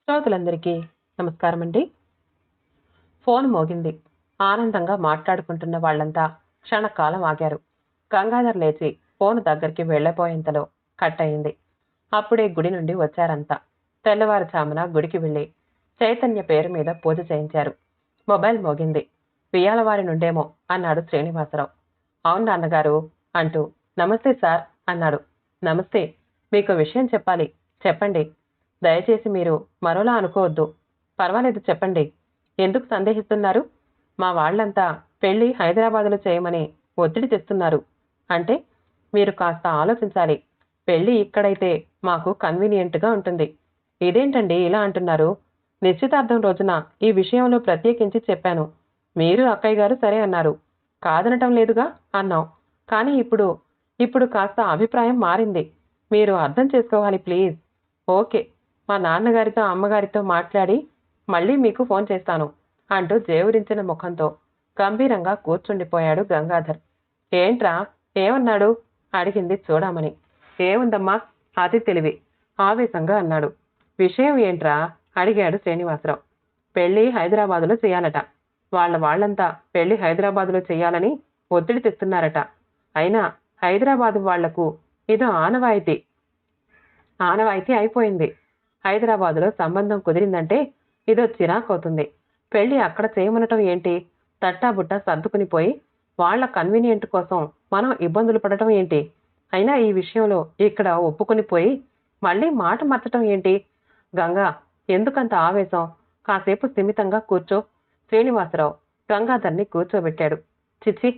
శ్రోతలందరికీ నమస్కారం అండి. ఫోన్ మోగింది. ఆనందంగా మాట్లాడుకుంటున్న వాళ్ళంతా క్షణకాలం ఆగారు. గంగాధర్ లేచి ఫోన్ దగ్గరికి వెళ్లబోయేంతలో కట్ అయింది. అప్పుడే గుడి నుండి వచ్చారంతా. తెల్లవారుజామున గుడికి వెళ్లి చైతన్య పేరు మీద పూజ చేయించారు. మొబైల్ మోగింది. వియ్యాలవారి నుండేమో అన్నాడు శ్రీనివాసరావు. అవును నాన్నగారు అంటూ నమస్తే సార్ అన్నాడు. నమస్తే, మీకు విషయం చెప్పాలి, చెప్పండి. దయచేసి మీరు మరోలా అనుకోవద్దు. పర్వాలేదు, చెప్పండి. ఎందుకు సందేహిస్తున్నారు? మా వాళ్ళంతా పెళ్లి హైదరాబాదులో చేయమని ఒత్తిడి తెస్తున్నారు. అంటే మీరు కాస్త ఆలోచించాలి. పెళ్లి ఇక్కడైతే మాకు కన్వీనియంట్గా ఉంటుంది. ఇదేంటండి ఇలా అంటున్నారు? నిశ్చితార్థం రోజున ఈ విషయంలో ప్రత్యేకించి చెప్పాను. మీరు అక్కయ్య గారు సరే అన్నారు. కాదనటం లేదుగా అన్నాం. కానీ ఇప్పుడు కాస్త అభిప్రాయం మారింది. మీరు అర్థం చేసుకోవాలి ప్లీజ్. ఓకే, మా నాన్నగారితో అమ్మగారితో మాట్లాడి మళ్ళీ మీకు ఫోన్ చేస్తాను అంటూ జేవురించిన ముఖంతో గంభీరంగా కూర్చుండిపోయాడు గంగాధర్. ఏంట్రా, ఏమన్నాడు అడిగింది చూడమని. ఏముందమ్మా, అతి తెలివి ఆవేశంగా అన్నాడు. విషయం ఏంట్రా అడిగాడు శ్రీనివాసరావు. పెళ్లి హైదరాబాదులో చేయాలట. వాళ్ళంతా పెళ్లి హైదరాబాదులో చేయాలని ఒత్తిడి తెస్తున్నారట. అయినా హైదరాబాదు వాళ్లకు ఇదో ఆనవాయితీ అయిపోయింది. హైదరాబాదులో సంబంధం కుదిరిందంటే ఇదో చిరాకవుతుంది. పెళ్లి అక్కడ చేయమనటం ఏంటి? తట్టాబుట్టా సర్దుకుని పోయి వాళ్ల కన్వీనియంట్ కోసం మనం ఇబ్బందులు పడటం ఏంటి? అయినా ఈ విషయంలో ఇక్కడ ఒప్పుకొని పోయి మళ్ళీ మాట మార్చటం ఏంటి? గంగా, ఎందుకంత ఆవేశం? కాసేపు స్థిమితంగా కూర్చో. శ్రీనివాసరావు గంగాధర్ని కూర్చోబెట్టాడు. చిచ్చి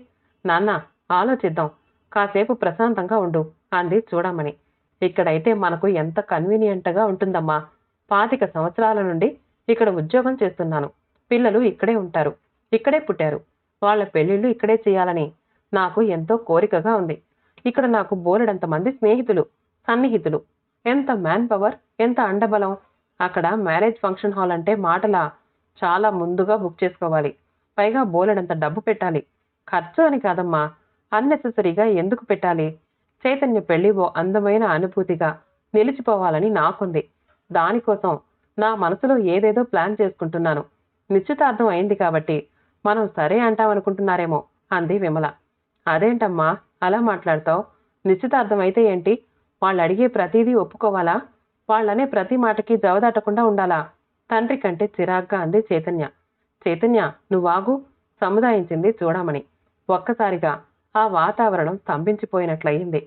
నాన్న, ఆలోచిద్దాం. కాసేపు ప్రశాంతంగా ఉండు అంది చూడమని. ఇక్కడైతే మనకు ఎంత కన్వీనియంట్గా ఉంటుందమ్మా. 25 సంవత్సరాల నుండి ఇక్కడ ఉద్యోగం చేస్తున్నాను. పిల్లలు ఇక్కడే ఉంటారు, ఇక్కడే పుట్టారు. వాళ్ళ పెళ్లిళ్ళు ఇక్కడే చేయాలని నాకు ఎంతో కోరికగా ఉంది. ఇక్కడ నాకు బోలెడంత మంది స్నేహితులు, సన్నిహితులు. ఎంత మ్యాన్ పవర్, ఎంత అండబలం. అక్కడ మ్యారేజ్ ఫంక్షన్ హాల్ అంటే మాటలా? చాలా ముందుగా బుక్ చేసుకోవాలి. పైగా బోలెడంత డబ్బు పెట్టాలి. ఖర్చు అని కాదమ్మా, అన్నెసెసరీగా ఎందుకు పెట్టాలి? చైతన్య పెళ్లి ఓ అందమైన అనుభూతిగా నిలిచిపోవాలని నాకుంది. దానికోసం నా మనసులో ఏదేదో ప్లాన్ చేసుకుంటున్నాను. నిశ్చితార్థం అయింది కాబట్టి మనం సరే అంటామనుకుంటున్నారేమో అంది విమల. అదేంటమ్మా అలా మాట్లాడతావు? నిశ్చితార్థం అయితే ఏంటి? వాళ్ళు అడిగే ప్రతిదీ ఒప్పుకోవాలా? వాళ్ళనే ప్రతి మాటకి జవదాటకుండా ఉండాలా? తండ్రి కంటే చిరాగ్గా అంది చైతన్య. చైతన్య, నువ్వాగు, సముదాయించింది చూడమని. ఒక్కసారిగా ఆ వాతావరణం స్తంభించిపోయినట్లయింది.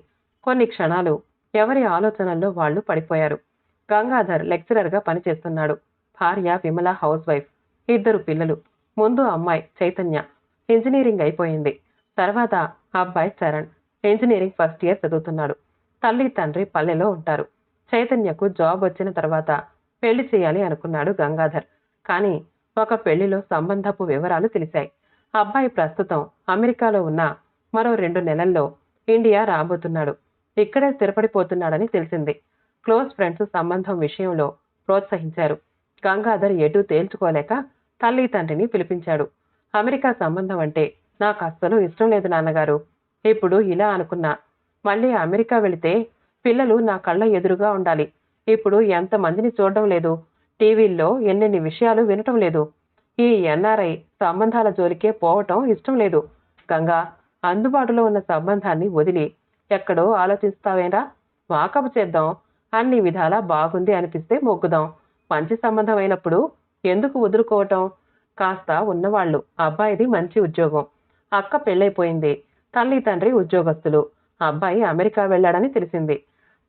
కొన్ని క్షణాలు ఎవరి ఆలోచనల్లో వాళ్లు పడిపోయారు. గంగాధర్ లెక్చరర్గా పనిచేస్తున్నాడు. భార్య విమల హౌస్ వైఫ్. 2 పిల్లలు. ముందు అమ్మాయి చైతన్య, ఇంజనీరింగ్ అయిపోయింది. తర్వాత అబ్బాయి చరణ్, ఇంజనీరింగ్ ఫస్ట్ ఇయర్ చదువుతున్నాడు. తల్లి తండ్రి పల్లెలో ఉంటారు. చైతన్యకు జాబ్ వచ్చిన తర్వాత పెళ్లి చేయాలి అనుకున్నాడు గంగాధర్. కానీ ఒక పెళ్లిలో సంబంధపు వివరాలు తెలిశాయి. అబ్బాయి ప్రస్తుతం అమెరికాలో ఉన్న మరో 2 నెలల్లో ఇండియా రాబోతున్నాడు. ఇక్కడే స్థిరపడిపోతున్నాడని తెలిసింది. క్లోజ్ ఫ్రెండ్స్ సంబంధం విషయంలో ప్రోత్సహించారు. గంగాధర్ ఎటూ తేల్చుకోలేక తల్లి తండ్రిని పిలిపించాడు. అమెరికా సంబంధం అంటే నాకు అస్సలు ఇష్టం లేదు నాన్నగారు. ఇప్పుడు ఇలా అనుకున్నా, మళ్ళీ అమెరికా వెళితే పిల్లలు నా కళ్ళ ఎదురుగా ఉండాలి. ఇప్పుడు ఎంతమందిని చూడడం లేదు, టీవీల్లో ఎన్నెన్ని విషయాలు వినటం లేదు. ఈ ఎన్ఆర్ఐ సంబంధాల జోలికే పోవటం ఇష్టం లేదు. గంగా, అందుబాటులో ఉన్న సంబంధాన్ని వదిలి ఎక్కడో ఆలోచిస్తావేరా? వాకపు చేద్దాం. అన్ని విధాలా బాగుంది అనిపిస్తే మొగ్గుదాం. మంచి సంబంధం అయినప్పుడు ఎందుకు వదులుకోవటం? కాస్త ఉన్నవాళ్లు. అబ్బాయిది మంచి ఉద్యోగం, అక్క పెళ్ళైపోయింది, తల్లి తండ్రి ఉద్యోగస్తులు. అబ్బాయి అమెరికా వెళ్ళాడని తెలిసింది.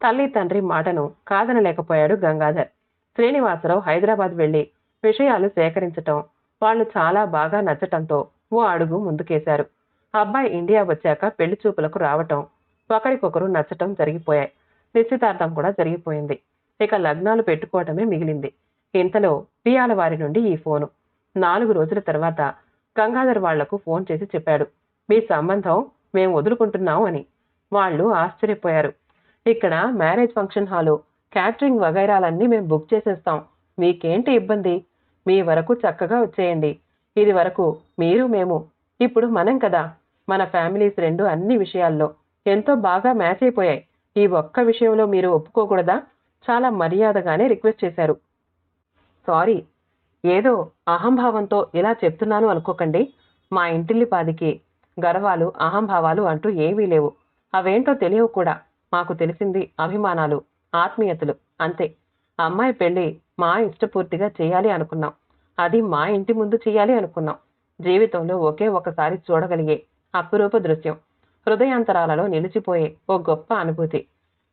తల్లి తండ్రి మాటను కాదనలేకపోయాడు గంగాధర్. శ్రీనివాసరావు హైదరాబాద్ వెళ్లి విషయాలు సేకరించటం వాళ్లు చాలా బాగా నచ్చటంతో ఓ అడుగు ముందుకేశారు. అబ్బాయి ఇండియా వచ్చాక పెళ్లి చూపులకు రావటం, ఒకరికొకరు నచ్చటం జరిగిపోయాయి. నిశ్చితార్థం కూడా జరిగిపోయింది. ఇక లగ్నాలు పెట్టుకోవటమే మిగిలింది. ఇంతలో పియాల వారి నుండి ఈ ఫోను. 4 రోజుల తర్వాత గంగాధర్ వాళ్లకు ఫోన్ చేసి చెప్పాడు, మీ సంబంధం మేం వదులుకుంటున్నాం అని. వాళ్ళు ఆశ్చర్యపోయారు. ఇక్కడ మ్యారేజ్ ఫంక్షన్ హాలు, క్యాటరింగ్ వగైరాలన్నీ మేం బుక్ చేసేస్తాం. మీకేంటి ఇబ్బంది? మీ వరకు చక్కగా వచ్చేయండి. ఇది వరకు మీరు మేము, ఇప్పుడు మనం కదా. మన ఫ్యామిలీస్ 2 అన్ని విషయాల్లో ఎంతో బాగా మ్యాచ్ అయిపోయాయి. ఈ ఒక్క విషయంలో మీరు ఒప్పుకోకూడదా? చాలా మర్యాదగానే రిక్వెస్ట్ చేశారు. సారీ, ఏదో అహంభావంతో ఇలా చెప్తున్నాను అనుకోకండి. మా ఇంటిల్లిపాదికి గర్వాలు అహంభావాలు అంటూ ఏవీ లేవు. అవేంటో తెలియవు కూడా. మాకు తెలిసింది అభిమానాలు, ఆత్మీయతలు అంతే. అమ్మాయి పెళ్లి మా ఇష్టపూర్తిగా చేయాలి అనుకున్నాం. అది మా ఇంటి ముందు చేయాలి అనుకున్నాం. జీవితంలో ఒకే ఒకసారి చూడగలిగే అపురూప దృశ్యం. హృదయాంతరాలలో నిలిచిపోయే ఓ గొప్ప అనుభూతి.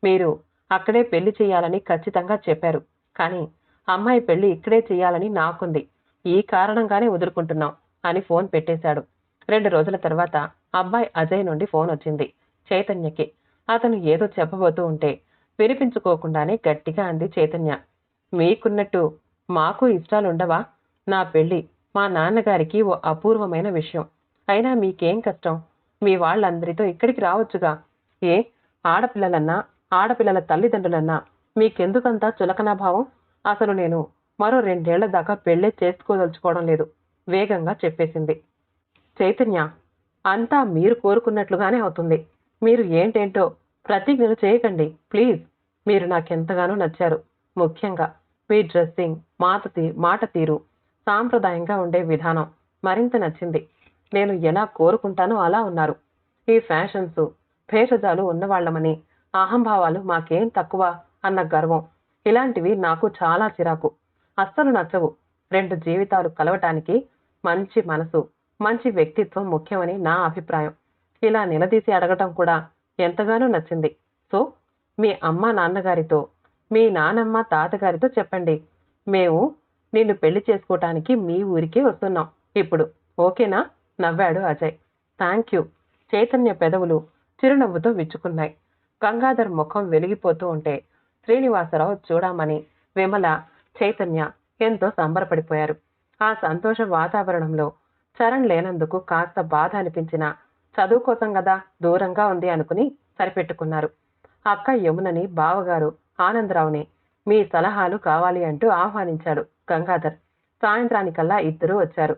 మీరు అక్కడే పెళ్లి చేయాలని ఖచ్చితంగా చెప్పారు. కానీ అమ్మాయి పెళ్లి ఇక్కడే చేయాలని నాకుంది. ఈ కారణంగానే వదులుకుంటున్నాం అని ఫోన్ పెట్టేశాడు. 2 రోజుల తర్వాత అబ్బాయి అజయ్ నుండి ఫోన్ వచ్చింది చైతన్యకి. అతను ఏదో చెప్పబోతూ ఉంటే వినిపించుకోకుండానే గట్టిగా అంది చైతన్య. మీకున్నట్టు మాకు ఇష్టాలుండవా? నా పెళ్లి మా నాన్నగారికి ఓ అపూర్వమైన విషయం. అయినా మీకేం కష్టం? మీ వాళ్ళందరితో ఇక్కడికి రావచ్చుగా. ఏ ఆడపిల్లలన్నా, ఆడపిల్లల తల్లిదండ్రులన్నా మీకెందుకంతా చులకనా భావం? అసలు నేను మరో 2 ఏళ్ల దాకా పెళ్లే చేసుకోదలుచుకోవడం లేదు వేగంగా చెప్పేసింది చైతన్య. అంతా మీరు కోరుకున్నట్లుగానే అవుతుంది. మీరు ఏంటేంటో ప్రతిజ్ఞలు చేయకండి ప్లీజ్. మీరు నాకెంతగానో నచ్చారు. ముఖ్యంగా మీ డ్రెస్సింగ్, మాట తీరు, సాంప్రదాయంగా ఉండే విధానం మరింత నచ్చింది. నేను ఎలా కోరుకుంటానో అలా ఉన్నారు. ఈ ఫ్యాషన్స్, భేషజాలు ఉన్నవాళ్లమని, అహంభావాలు మాకేం తక్కువ అన్న గర్వం, ఇలాంటివి నాకు చాలా చిరాకు. అస్సలు నచ్చవు. 2 జీవితాలు కలవటానికి మంచి మనసు, మంచి వ్యక్తిత్వం ముఖ్యమని నా అభిప్రాయం. ఇలా నిలదీసి అడగటం కూడా ఎంతగానో నచ్చింది. సో మీ అమ్మ నాన్నగారితో, మీ నానమ్మ తాతగారితో చెప్పండి. మేము నిన్ను పెళ్లి చేసుకోవటానికి మీ ఊరికే వస్తున్నాం ఇప్పుడు. ఓకేనా? నవ్వాడు అజయ్. Thank you. చైతన్య పెదవులు చిరునవ్వుతో విచ్చుకున్నాయి. గంగాధర్ ముఖం వెలిగిపోతూ ఉంటే శ్రీనివాసరావు చూడమని విమల, చైతన్య ఎంతో సంబరపడిపోయారు. ఆ సంతోష వాతావరణంలో చరణ్ లేనందుకు కాస్త బాధ అనిపించినా చదువు కోసం గదా దూరంగా ఉంది అనుకుని సరిపెట్టుకున్నారు. అక్క యమునని, బావగారు ఆనందరావుని మీ సలహాలు కావాలి అంటూ ఆహ్వానించాడు గంగాధర్. సాయంత్రానికల్లా ఇద్దరూ వచ్చారు.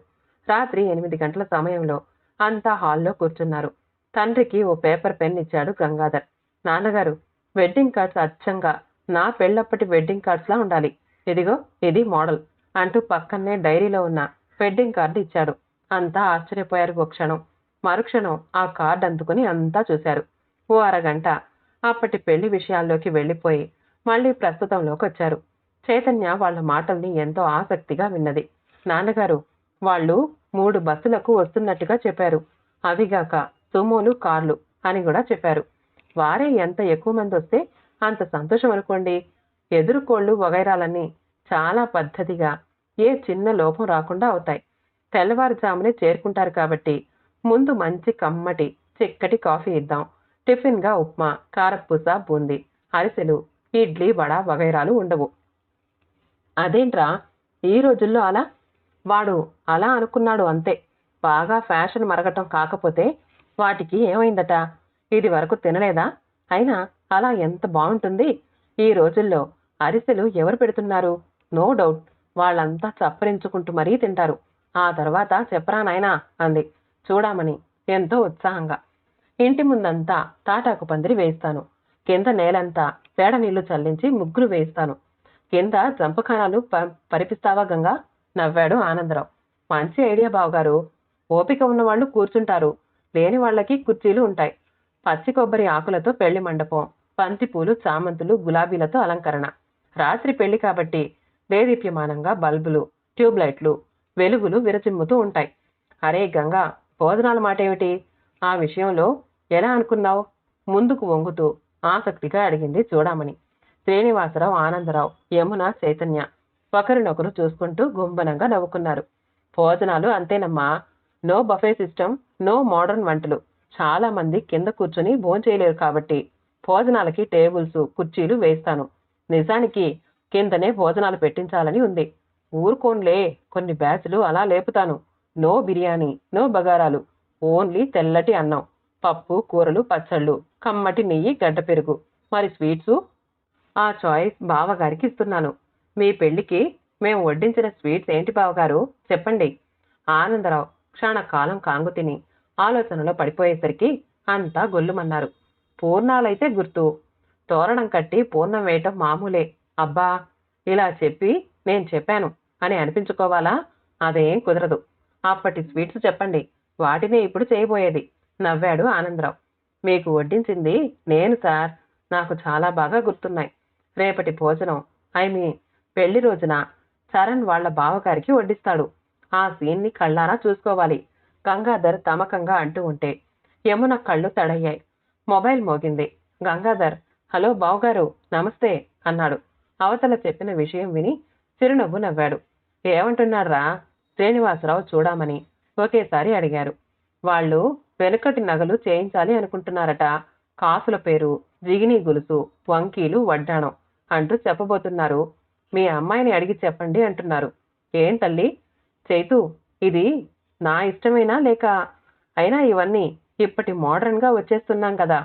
రాత్రి 8 గంటల సమయంలో అంతా హాల్లో కూర్చున్నారు. తండ్రికి ఓ పేపర్ పెన్ ఇచ్చాడు గంగాధర్. నాన్నగారు, వెడ్డింగ్ కార్డ్స్ అచ్చంగా నా పెళ్ళప్పటి వెడ్డింగ్ కార్డ్స్లా ఉండాలి. ఇదిగో ఇది మోడల్ అంటూ పక్కనే డైరీలో ఉన్న వెడ్డింగ్ కార్డు ఇచ్చాడు. అంతా ఆశ్చర్యపోయారు ఓ క్షణం. మరుక్షణం ఆ కార్డు అందుకుని అంతా చూశారు. ఓ అరగంట అప్పటి పెళ్లి విషయాల్లోకి వెళ్లిపోయి మళ్లీ ప్రస్తుతంలోకి వచ్చారు. చైతన్య వాళ్ల మాటల్ని ఎంతో ఆసక్తిగా విన్నది. నాన్నగారు, వాళ్ళు 3 బస్సులకు వస్తున్నట్టుగా చెప్పారు. అవిగాక సుమోలు, కార్లు అని కూడా చెప్పారు. వారే ఎంత ఎక్కువ మంది వస్తే అంత సంతోషం అనుకోండి. ఎదురుకోళ్లు వగైరాలన్నీ చాలా పద్ధతిగా ఏ చిన్న లోపం రాకుండా అవుతాయి. తెల్లవారుజామునే చేరుకుంటారు కాబట్టి ముందు మంచి కమ్మటి చిక్కటి కాఫీ ఇద్దాం. టిఫిన్గా ఉప్మా, కారపూస, బూందీ, అరిసెలు, ఇడ్లీ, వడ వగైరాలు ఉండవు. అదేంట్రా ఈ రోజుల్లో అలా? వాడు అలా అనుకున్నాడు అంతే. బాగా ఫ్యాషన్ మరగటం కాకపోతే వాటికి ఏమైందట? ఇది వరకు తినలేదా? అయినా అలా ఎంత బాగుంటుంది. ఈ రోజుల్లో అరిసెలు ఎవరు పెడుతున్నారు? నో డౌట్ వాళ్ళంతా చప్పరించుకుంటూ మరీ తింటారు. ఆ తర్వాత చెప్పరా నాయనా అంది చూడమని ఎంతో ఉత్సాహంగా. ఇంటి ముందంతా తాటాకు పందిరి వేయిస్తాను. కింద నేలంతా పేడ నీళ్లు చల్లించి ముగ్గులు వేయిస్తాను. కింద జంపఖానాలు పరిపిస్తావా గంగా? నవ్వాడు ఆనందరావు. మంచి ఐడియా బావగారు. ఓపిక ఉన్నవాళ్లు కూర్చుంటారు, లేని వాళ్లకి కుర్చీలు ఉంటాయి. పచ్చి కొబ్బరి ఆకులతో పెళ్లి మండపం, బంతిపూలు, చామంతులు, గులాబీలతో అలంకరణ. రాత్రి పెళ్లి కాబట్టి దేదీప్యమానంగా బల్బులు, ట్యూబ్లైట్లు, వెలుగులు విరచిమ్ముతూ ఉంటాయి. అరే గంగా, భోజనాల మాటేమిటి? ఆ విషయంలో ఎలా అనుకున్నావు? ముందుకు వంగుతూ ఆసక్తిగా అడిగింది చూడమని. శ్రీనివాసరావు, ఆనందరావు, యమున, చైతన్య ఒకరినొకరు చూసుకుంటూ గుంబనంగా నవ్వుకున్నారు. భోజనాలు అంతేనమ్మా. No buffet system, no modern వంటలు. చాలా మంది కింద కూర్చుని భోంచేయలేరు కాబట్టి భోజనాలకి టేబుల్స్, కుర్చీలు వేస్తాను. నిజానికి కిందనే భోజనాలు పెట్టించాలని ఉంది. ఊరుకోన్లే, కొన్ని బ్యాచ్లు అలా లేపుతాను. నో బిర్యానీ, నో బగారాలు, ఓన్లీ తెల్లటి అన్నం, పప్పు, కూరలు, పచ్చళ్ళు, కమ్మటి నెయ్యి, గడ్డ పెరుగు. మరి స్వీట్సు? ఆ చాయిస్ బావగారికి ఇస్తున్నాను. మీ పెళ్లికి మేము వడ్డించిన స్వీట్స్ ఏంటి బావగారు చెప్పండి. ఆనందరావు క్షణకాలం కాంగు తిని ఆలోచనలో పడిపోయేసరికి అంతా గొల్లుమన్నారు. పూర్ణాలైతే గుర్తు. తోరణం కట్టి పూర్ణం వేయటం మామూలే. అబ్బా, ఇలా చెప్పి నేను చెప్పాను. అని అనిపించుకోవాలా? అదేం కుదరదు. అప్పటి స్వీట్స్ చెప్పండి, వాటినే ఇప్పుడు చేయబోయేది నవ్వాడు ఆనందరావు. మీకు వడ్డించింది నేను సార్, నాకు చాలా బాగా గుర్తున్నాయి. రేపటి భోజనం పెళ్లి రోజున చరణ్ వాళ్ళ బావగారికి వడ్డిస్తాడు. ఆ సీన్ని కళ్ళారా చూసుకోవాలి. గంగాధర్ తమకంగా అంటూ ఉంటే యమున కళ్ళు తడయ్యాయి. మొబైల్ మోగింది. గంగాధర్, హలో బావగారు, నమస్తే అన్నాడు. అవతల చెప్పిన విషయం విని చిరునవ్వు నవ్వాడు. ఏమంటున్నాడ్రా? శ్రీనివాసరావు చూడమని ఒకేసారి అడిగారు. వాళ్ళు వెనుకటి నగలు చేయించాలి అనుకుంటున్నారట. కాసుల పేరు, జిగినీ గొలుసు, వంకీలు, వడ్డాణం అంటూ చెప్పబోతున్నారు. మీ అమ్మాయిని అడిగి చెప్పండి అంటున్నారు. ఏం తల్లి చైతు, ఇది నా ఇష్టమేనా లేక? అయినా ఇవన్నీ ఇప్పటి మోడర్న్గా వచ్చేస్తున్నాం కదా.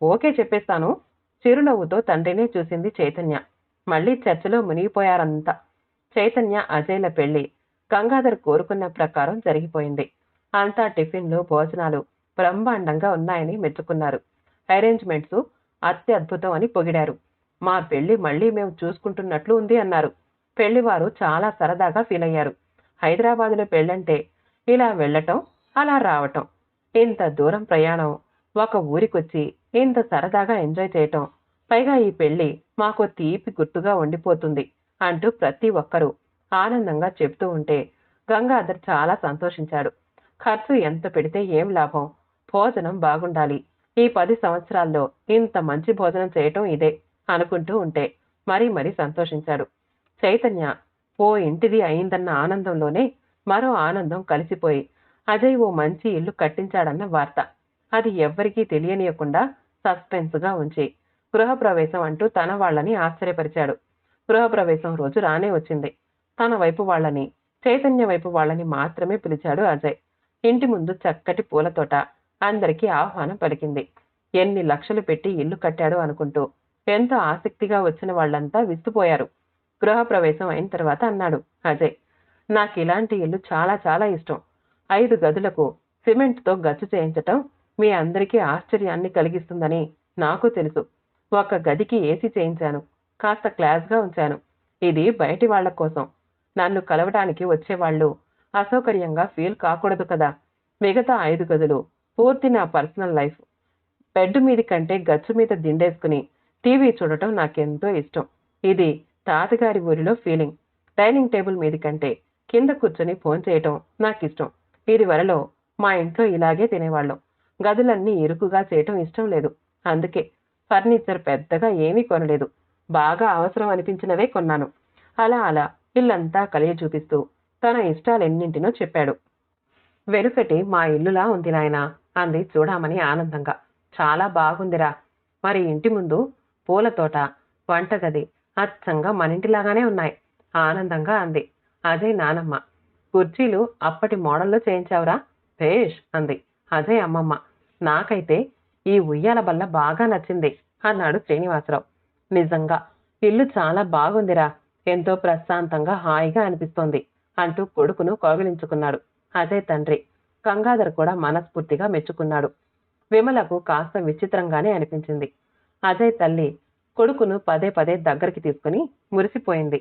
ఓకే చెప్పేస్తాను. చిరునవ్వుతో తండ్రినే చూసింది చైతన్య. మళ్ళీ చర్చలో మునిగిపోయారంతా. చైతన్య అజయ్ల పెళ్లి గంగాధర్ కోరుకున్న ప్రకారం జరిగిపోయింది. అంతా టిఫిన్లు, భోజనాలు బ్రహ్మాండంగా ఉన్నాయని మెచ్చుకున్నారు. అరేంజ్మెంట్స్ అత్యద్భుతం అని పొగిడారు. మా పెళ్లి మళ్ళీ మేము చూసుకుంటున్నట్లు ఉంది అన్నారు. పెళ్లివారు చాలా సరదాగా ఫీల్ అయ్యారు. హైదరాబాదులో పెళ్ళంటే ఇలా వెళ్ళటం, అలా రావటం, ఇంత దూరం ప్రయాణం, ఒక ఊరికొచ్చి ఇంత సరదాగా ఎంజాయ్ చేయటం, పైగా ఈ పెళ్లి మాకు తీపి గుర్తుగా ఉండిపోతుంది అంటూ ప్రతి ఒక్కరూ ఆనందంగా చెబుతూ ఉంటే గంగాధర్ చాలా సంతోషించాడు. ఖర్చు ఎంత పెడితే ఏం లాభం, భోజనం బాగుండాలి. ఈ 10 సంవత్సరాల్లో ఇంత మంచి భోజనం చేయటం ఇదే అనుకుంటూ ఉంటే మరీ సంతోషించాడు. చైతన్య ఓ ఇంటిది అయిందన్న ఆనందంలోనే మరో ఆనందం కలిసిపోయి అజయ్ ఓ మంచి ఇల్లు కట్టించాడన్న వార్త. అది ఎవ్వరికీ తెలియనీయకుండా సస్పెన్స్గా ఉంచి గృహప్రవేశం అంటూ తన వాళ్ళని ఆశ్చర్యపరిచాడు. గృహప్రవేశం రోజు రానే వచ్చింది. తన వైపు వాళ్ళని, చైతన్య వైపు వాళ్ళని మాత్రమే పిలిచాడు అజయ్. ఇంటి ముందు చక్కటి పూలతోట అందరికీ ఆహ్వానం పలికింది. ఎన్ని లక్షలు పెట్టి ఇల్లు కట్టాడు అనుకుంటూ ఎంతో ఆసక్తిగా వచ్చిన వాళ్ళంతా విస్తుపోయారు. గృహప్రవేశం అయిన తర్వాత అన్నాడు అజయ్, నాకు ఇలాంటి ఇల్లు చాలా చాలా ఇష్టం. 5 గదులకు సిమెంట్తో గచ్చు చేయించటం మీ అందరికీ ఆశ్చర్యాన్ని కలిగిస్తుందని నాకు తెలుసు. ఒక గదికి ఏసీ చేయించాను, కాస్త క్లాస్గా ఉంచాను. ఇది బయటి వాళ్ల కోసం. నన్ను కలవటానికి వచ్చేవాళ్ళు అసౌకర్యంగా ఫీల్ కాకూడదు కదా. మిగతా 5 గదులు పూర్తి నా పర్సనల్ లైఫ్. బెడ్ మీది కంటే గచ్చు మీద దిండేసుకుని టీవీ చూడటం నాకెంతో ఇష్టం. ఇది తాతగారి ఊరిలో ఫీలింగ్. డైనింగ్ టేబుల్ మీది కంటే కింద కూర్చొని ఫోన్ చేయటం నాకిష్టం. ఇది వరలో మా ఇంట్లో ఇలాగే తినేవాళ్ళం. గదులన్నీ ఇరుకుగా చేయటం ఇష్టం లేదు. అందుకే ఫర్నిచర్ పెద్దగా ఏమీ కొనలేదు. బాగా అవసరం అనిపించినవే కొన్నాను. అలా ఇల్లంతా కలియ చూపిస్తూ తన ఇష్టాలెన్నింటినో చెప్పాడు. వెనుకటి మా ఇల్లులా ఉంది నాయనా అంది చూడమని ఆనందంగా. చాలా బాగుందిరా. మరి ఇంటి ముందు పూలతోట, వంటగది అచ్చంగా మనింటిలాగానే ఉన్నాయి ఆనందంగా అంది. అజయ్ నానమ్మ, కుర్చీలు అప్పటి మోడల్లో చేయించావురా, భేష్ అంది అజయ్ అమ్మమ్మ. నాకైతే ఈ ఉయ్యాల బల్ల బాగా నచ్చింది అన్నాడు శ్రీనివాసరావు. నిజంగా ఇల్లు చాలా బాగుందిరా, ఎంతో ప్రశాంతంగా హాయిగా అనిపిస్తోంది అంటూ కొడుకును కౌగిలించుకున్నాడు అజయ్ తండ్రి. గంగాధర్ కూడా మనస్ఫూర్తిగా మెచ్చుకున్నాడు. విమలకు కాస్త విచిత్రంగానే అనిపించింది. అజయ్ తల్లి కొడుకును పదే పదే దగ్గరికి తీసుకుని మురిసిపోయింది.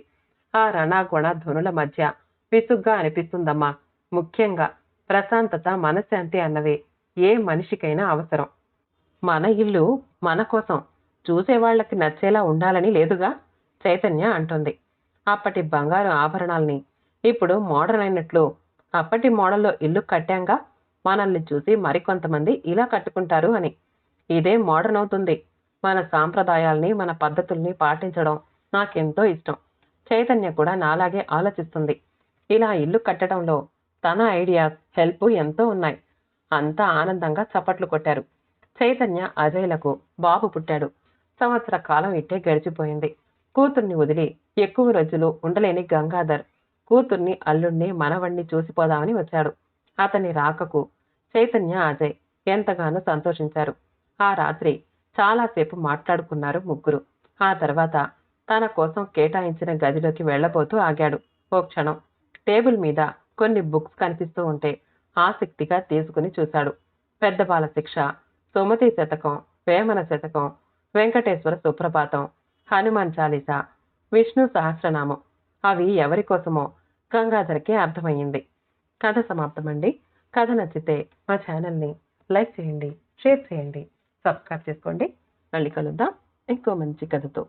ఆ రణాగుణ ధ్వనుల మధ్య విసుగ్గా అనిపిస్తుందమ్మా. ముఖ్యంగా ప్రశాంతత, మనశ్శాంతి అన్నవే ఏ మనిషికైనా అవసరం. మన ఇల్లు మన కోసం, చూసేవాళ్లకి నచ్చేలా ఉండాలని లేదుగా చైతన్య అంటోంది. అప్పటి బంగారు ఆభరణాల్ని ఇప్పుడు మోడర్న్ అయినట్లు అప్పటి మోడల్లో ఇల్లు కట్టాంగా, మనల్ని చూసి మరికొంతమంది ఇలా కట్టుకుంటారు అని. ఇదే మోడర్న్ అవుతుంది. మన సాంప్రదాయాల్ని, మన పద్ధతుల్ని పాటించడం నాకెంతో ఇష్టం. చైతన్య కూడా నాలాగే ఆలోచిస్తుంది. ఇలా ఇల్లు కట్టడంలో తన ఐడియాస్, హెల్ప్ ఎంతో ఉన్నాయి. అంతా ఆనందంగా చప్పట్లు కొట్టారు. చైతన్య అజయ్లకు బాబు పుట్టాడు. సంవత్సర కాలం ఇట్టే గడిచిపోయింది. కూతుర్ని వదిలి ఎక్కువ రోజులు ఉండలేని గంగాధర్ కూతుర్ని, అల్లుణ్ణి, మనవణ్ణి చూసిపోదామని వచ్చాడు. అతని రాకకు చైతన్య, అజయ్ ఎంతగానో సంతోషించారు. ఆ రాత్రి చాలాసేపు మాట్లాడుకున్నారు ముగ్గురు. ఆ తర్వాత తన కోసం కేటాయించిన గదిలోకి వెళ్లబోతూ ఆగాడు. ఓ క్షణం టేబుల్ మీద కొన్ని బుక్స్ కనిపిస్తూ ఉంటే ఆసక్తిగా తీసుకుని చూశాడు. పెద్ద బాల శిక్ష, సుమతి శతకం, వేమన శతకం, వెంకటేశ్వర సుప్రభాతం, హనుమాన్ చాలీసా, విష్ణు సహస్రనామం. అవి ఎవరి కోసమో గంగాధర్కి అర్థమయ్యింది. కథ సమాప్తమండి. కథ నచ్చితే మా ఛానల్ని లైక్ చేయండి, షేర్ చేయండి, సబ్స్క్రైబ్ చేసుకోండి. మళ్ళీ కలుద్దాం ఇంకో మంచి కథతో.